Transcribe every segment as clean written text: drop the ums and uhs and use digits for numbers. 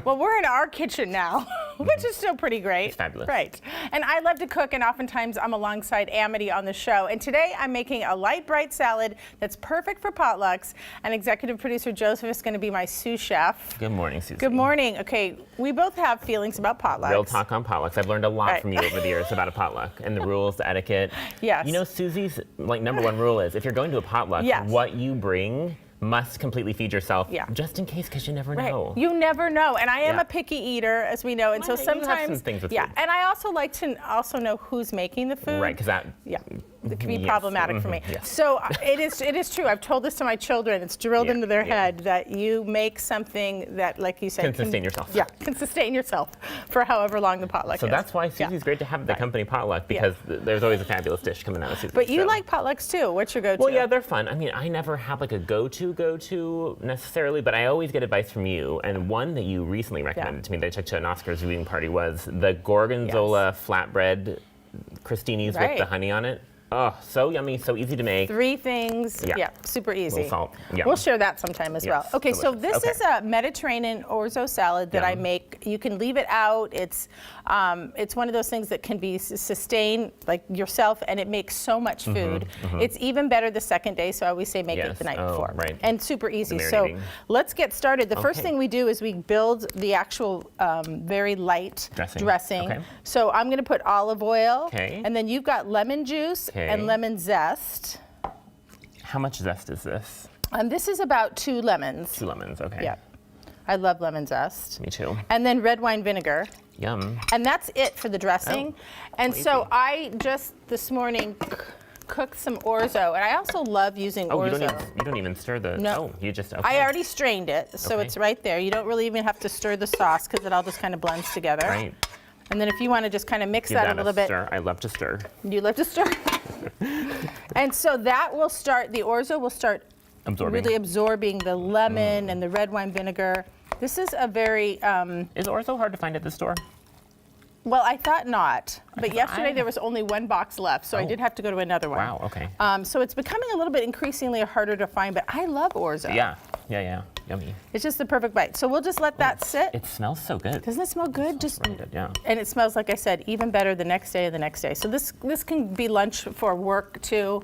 Well, we're in our kitchen now, which is still pretty great. It's fabulous. Right. And I love to cook, and oftentimes I'm alongside Amity on the show. And today I'm making a light, bright salad that's perfect for potlucks. And executive producer Joseph is going to be my sous chef. Good morning, Suzie. Good morning. Okay, we both have feelings about potlucks. Real talk on potlucks. I've learned a lot from you over the years about a potluck and the rules, the etiquette. Yes. You know, Suzie's #1 rule is if you're going to a potluck, what you bring must completely feed yourself, just in case, because you never know. You never know, and I am a picky eater, as we know, and so sometimes, you have some things with food. And I also like to know who's making the food. Right, because that, it can be problematic for me. Yes. So it is true. I've told this to my children. It's drilled into their head that you make something that, like you said, can sustain yourself. Yeah, can sustain yourself for however long the potluck is. So that's why Suzie's great to have at the company potluck, because there's always a fabulous dish coming out of Suzie. But you like potlucks too. What's your go-to? Well, yeah, they're fun. I mean, I never have like a go-to necessarily, but I always get advice from you. And one that you recently recommended to me that I took to an Oscars viewing party was the gorgonzola flatbread crostinis with the honey on it. Oh, so yummy, so easy to make. 3 things, super easy. Little salt. We'll share that sometime as well. Okay, so this is a Mediterranean orzo salad that I make. You can leave it out. It's one of those things that can be sustained like yourself, and it makes so much food. It's even better the second day, so I always say make it the night before. Right. And super easy. So let's get started. The first thing we do is we build the actual very light dressing. So I'm going to put olive oil, and then you've got lemon juice and lemon zest. How much zest is this? This is about 2 lemons. 2 lemons, okay. Yeah. I love lemon zest. Me too. And then red wine vinegar. Yum. And that's it for the dressing. And so I just this morning cooked some orzo, and I also love using orzo. You don't even stir the. No. You just. I already strained it, so it's right there. You don't really even have to stir the sauce because it all just kind of blends together. Right. And then if you want to just kind of mix that a little bit. Stir. I love to stir. You love to stir. And so that will start, the orzo will start really absorbing the lemon and the red wine vinegar. This is a very... Is orzo hard to find at the store? Well, I thought not. But yesterday there was only 1 box left, so I did have to go to another one. Wow, okay. So it's becoming a little bit increasingly harder to find, but I love orzo. Yeah. Yummy. It's just the perfect bite. So we'll just let that sit. It smells so good. Doesn't it smell good? Just really good, yeah. And it smells, like I said, even better the next day and the next day. So this can be lunch for work too.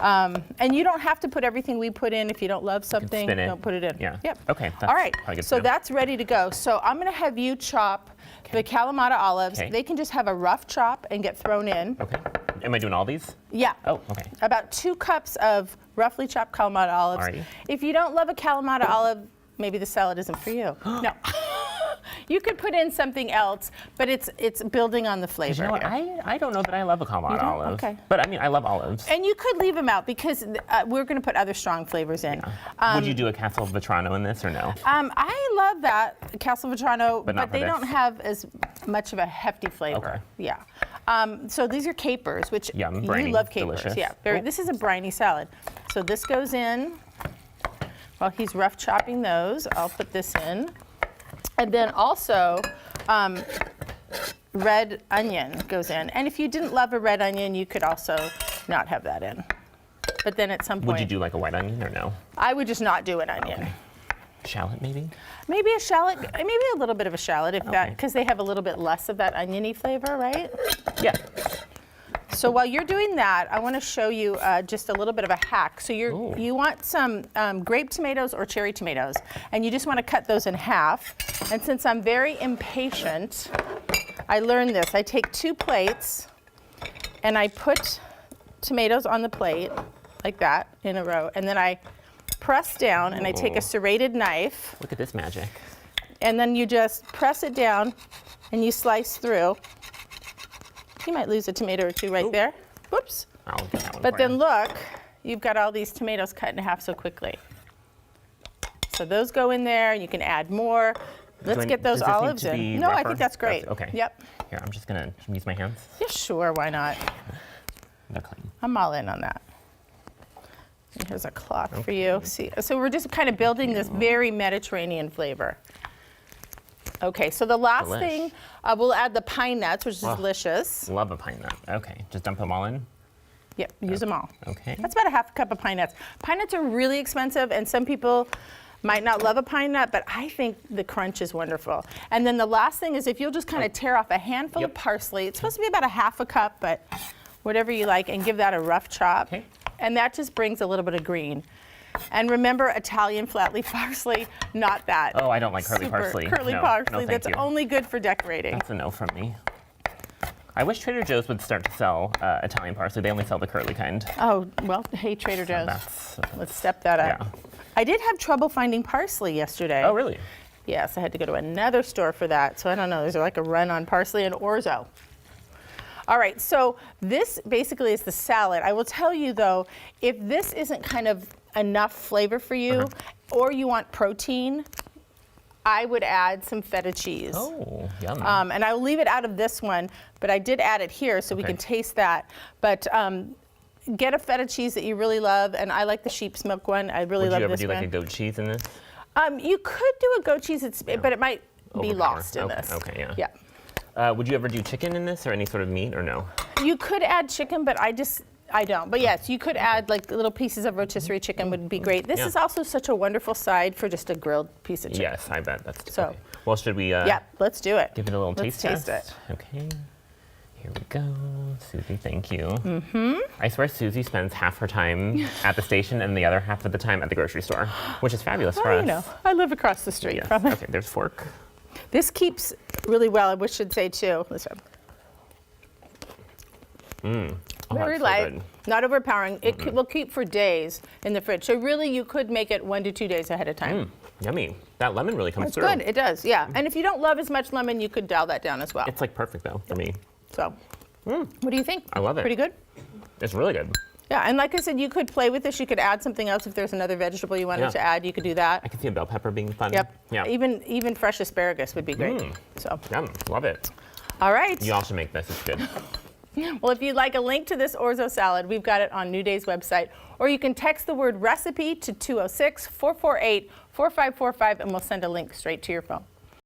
And you don't have to put everything we put in. If you don't love something, don't put it in. Yeah. Yep. Okay. All right. So that's ready to go. So I'm going to have you chop the Kalamata olives. They can just have a rough chop and get thrown in. Okay. Am I doing all these? Yeah. Oh, okay. About 2 cups of roughly chopped Kalamata olives. Alrighty. If you don't love a Kalamata olive, maybe the salad isn't for you. No. You could put in something else, but it's building on the flavor. You know what? I don't know that I love a Kalamata olive. Okay. But I mean, I love olives. And you could leave them out because we're going to put other strong flavors in. Yeah. Would you do a Castelvetrano in this or no? I love that Castelvetrano, but they don't have as much of a hefty flavor. Okay. Yeah. So these are capers, which you love capers. Delicious. Yeah. This is a briny salad. So this goes in. While he's rough chopping those, I'll put this in. And then also, red onion goes in. And if you didn't love a red onion, you could also not have that in. But then at some point... Would you do like a white onion or no? I would just not do an onion. Okay. Shallot maybe? Maybe a shallot, maybe a little bit of a shallot, if that, because they have a little bit less of that oniony flavor, right? Yeah. So while you're doing that, I want to show you just a little bit of a hack. So you want some grape tomatoes or cherry tomatoes, and you just want to cut those in half. And since I'm very impatient, I learned this. I take 2 plates, and I put tomatoes on the plate, like that, in a row, and then I press down, and I take a serrated knife. Look at this magic. And then you just press it down, and you slice through. You might lose a tomato or 2 right there. Whoops. I'll get that one but then look, you've got all these tomatoes cut in half so quickly. So those go in there, and you can add more. Let's get those olives in. No, I think that's great. Okay. Yep. Here, I'm just going to use my hands. Yeah, sure, why not? They're clean. I'm all in on that. And here's a cloth for you. See, so we're just kind of building this very Mediterranean flavor. Okay, so the last thing, we'll add the pine nuts, which is delicious. Love a pine nut. Okay, just dump them all in? Yep, use them all. Okay. That's about a half cup of pine nuts. Pine nuts are really expensive, and some people might not love a pine nut, but I think the crunch is wonderful. And then the last thing is if you'll just kind of tear off a handful of parsley. It's supposed to be about a half a cup, but whatever you like, and give that a rough chop. Okay. And that just brings a little bit of green. And remember, Italian flat leaf parsley, not that. Oh, I don't like curly parsley. Curly No, parsley, no, thank that's you. only good for decorating. That's a no from me. I wish Trader Joe's would start to sell Italian parsley. They only sell the curly kind. Oh, well, hey, Trader Joe's. That's, Let's step that up. yeah. I did have trouble finding parsley yesterday. Oh, really? Yes, I had to go to another store for that. So I don't know, there's like a run on parsley and Orzo. All right, so this basically is the salad. I will tell you though, if this isn't kind of enough flavor for you, or you want protein, I would add some feta cheese. Oh, yum. And I'll leave it out of this one, but I did add it here so we can taste that. But get a feta cheese that you really love, and I like the sheep's milk one. I really love this one. Would you ever do like a goat cheese in this? You could do a goat cheese, but it might be lost in okay. this. Okay, yeah. Yeah. Would you ever do chicken in this or any sort of meat or no? You could add chicken, but I don't. But yes, you could add like little pieces of rotisserie chicken would be great. This is also such a wonderful side for just a grilled piece of chicken. Yes, I bet. That's So. okay. Well, should we Yeah, let's do it. give it a little Let's taste taste test? it. Okay. Here we go. Susie, thank you. Mm-hmm. I swear Susie spends half her time at the station and the other half of the time at the grocery store, which is fabulous for Well, us. you know, I live across the street Yes. from it. Okay, there's fork. This keeps really well, I should say too. This one. Oh, Very that's so light, good. not overpowering. It will keep for days in the fridge. So really, you could make it 1 to 2 days ahead of time. Yummy. That lemon really comes It's through. good. It does, yeah. And if you don't love as much lemon, you could dial that down as well. It's like perfect though for me. So, what do you think? I love it. Pretty good? It's really good. Yeah, and like I said, you could play with this. You could add something else if there's another vegetable you wanted to add. You could do that. I can see a bell pepper being fun. Yep. Yeah. Even fresh asparagus would be great. So, Yum. Love it. all right. You all should make this. It's good. Well, if you'd like a link to this Orzo salad, we've got it on New Day's website. Or you can text the word recipe to 206-448-4545 and we'll send a link straight to your phone.